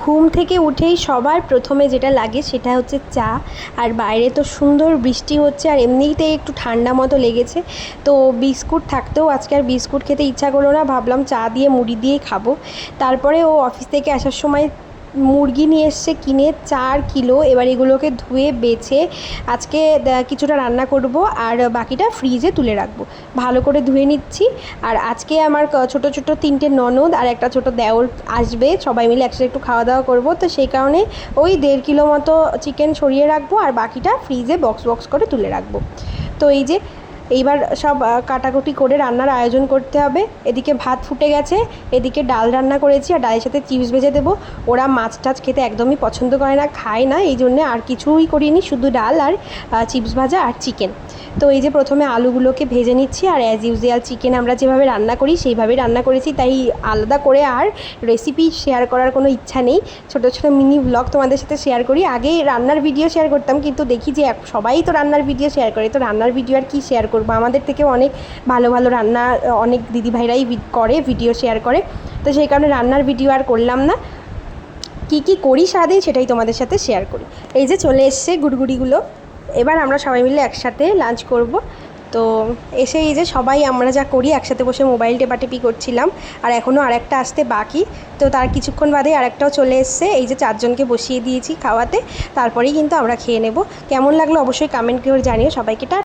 ঘুম থেকে উঠেই সবার প্রথমে যেটা লাগে সেটা হচ্ছে চা। আর বাইরে তো সুন্দর বৃষ্টি হচ্ছে, আর এমনিতেই একটু ঠান্ডা মতো লেগেছে, তো বিস্কুট থাকতেও আজকে আর বিস্কুট খেতে ইচ্ছা করলো না, ভাবলাম চা দিয়ে মুড়ি দিয়েই খাবো। তারপরে ও অফিস থেকে আসার সময় মুরগি নিয়ে এসছে কিনে 4 কিলো। এবার এগুলোকে ধুয়ে বেছে আজকে কিছুটা রান্না করব, আর বাকিটা ফ্রিজে তুলে রাখবো। ভালো করে ধুয়ে নিচ্ছি। আর আজকে আমার ছোটো ছোটো 3টে ননদ আর একটা ছোটো দেওর আসবে, সবাই মিলে একসাথে একটু খাওয়া দাওয়া করব, তো সেই কারণে ওই 1.5 কিলো মতো চিকেন সরিয়ে রাখবো, আর বাকিটা ফ্রিজে বক্স বক্স করে তুলে রাখবো। তো এই যে এইবার সব কাটাকুটি করে রান্নার আয়োজন করতে হবে। এদিকে ভাত ফুটে গেছে, এদিকে ডাল রান্না করেছি, আর ডালের সাথে চিপস ভেজে দেবো। ওরা মাছ টাছ খেতে একদমই পছন্দ করে না, খায় না, এই জন্যে আর কিছুই করিনি, শুধু ডাল আর চিপস ভাজা আর চিকেন। তো এই যে প্রথমে আলুগুলোকে ভেজে নিচ্ছি, আর অ্যাজ ইউজুয়াল চিকেন আমরা যেভাবে রান্না করি সেইভাবেই রান্না করেছি, তাই আলাদা করে আর রেসিপি শেয়ার করার কোনো ইচ্ছা নেই। ছোটো ছোটো মিনি ব্লগ তোমাদের সাথে শেয়ার করি। আগে রান্নার ভিডিও শেয়ার করতাম, কিন্তু দেখি যে সবাই তো রান্নার ভিডিও শেয়ার করে, তো রান্নার ভিডিও আর কি শেয়ার করবো, আমাদের থেকেও অনেক ভালো ভালো রান্না অনেক দিদিভাইরাই করে, ভিডিও শেয়ার করে, তো সেই কারণে রান্নার ভিডিও আর করলাম না। কি কি করি সারাদিন সেটাই তোমাদের সাথে শেয়ার করি। এই যে চলে এসছে গুড়গুড়িগুলো, এবার আমরা সবাই মিলে একসাথে লাঞ্চ করব। তো এসে এই যে সবাই আমরা যা করি একসাথে বসে মোবাইল টেপাটেপি করছিলাম, আর এখনও আরেকটা আসতে বাকি, তো তার কিছুক্ষণ বাদে আরেকটাও চলে এসছে। এই যে 4জনকে বসিয়ে দিয়েছি খাওয়াতে, তারপরেই কিন্তু আমরা খেয়ে নেব। কেমন লাগলো অবশ্যই কমেন্ট করে জানিও। সবাইকে